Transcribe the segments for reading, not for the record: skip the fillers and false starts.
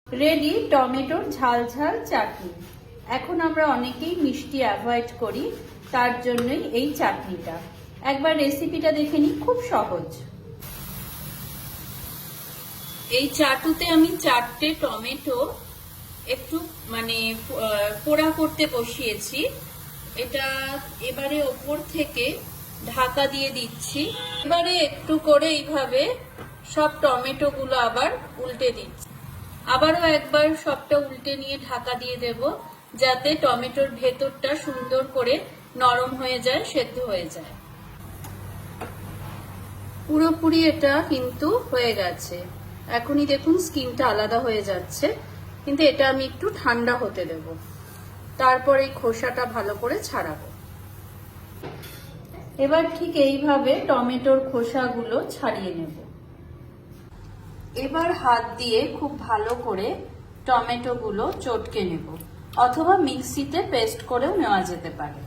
Ready টমেটোর ঝাল ঝাল চাটনি। এখন আমরা অনেকেই মিষ্টি অ্যাভয়েড করি, তার জন্যই এই চাটনিটা। একবার রেসিপিটা দেখে নিই, খুব সহজ। এই চাটুতে আমি 4টে টমেটো একটু পোড়া করতে বসিয়েছি। এটা এবারে ওপর থেকে ঢাকা দিয়ে দিচ্ছি। এবারে একটু করে এইভাবে সব টমেটো গুলো আবার উল্টে দিচ্ছি। আবারও একবার সবটা উল্টে নিয়ে ঢাকা দিয়ে দেব, যাতে টমেটোর ভেতরটা সুন্দর করে নরম হয়ে যায়, সেদ্ধ হয়ে যায়। পুরোপুরি এটা কিন্তু হয়ে গেছে। এখনই দেখুন স্কিনটা আলাদা হয়ে যাচ্ছে, কিন্তু এটা আমি একটু ঠান্ডা হতে দেব, তারপর এই খোসাটা ভালো করে ছাড়াবো। এবার ঠিক এইভাবে টমেটোর খোসাগুলো ছাড়িয়ে নেব। এবার হাত দিয়ে খুব ভালো করে টমেটোগুলো চটকে নেব, অথবা মিক্সিতে পেস্ট করেও নেওয়া যেতে পারে।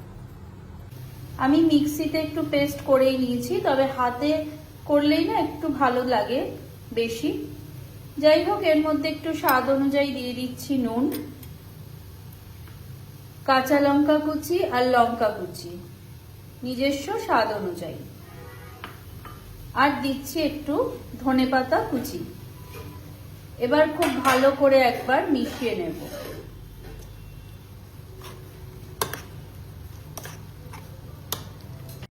আমি মিক্সিতে একটু পেস্ট করেই নিয়েছি, তবে হাতে করলেই না একটু ভালো লাগে বেশি। যাই হোক, এর মধ্যে একটু স্বাদ অনুযায়ী দিয়ে দিচ্ছি নুন, কাঁচা লঙ্কা কুচি আর লঙ্কা কুচি নিজস্ব স্বাদ অনুযায়ী, আর দিচ্ছি একটু ধনেপাতা কুচি। এবার খুব ভালো করে একবার মিশিয়ে নেব।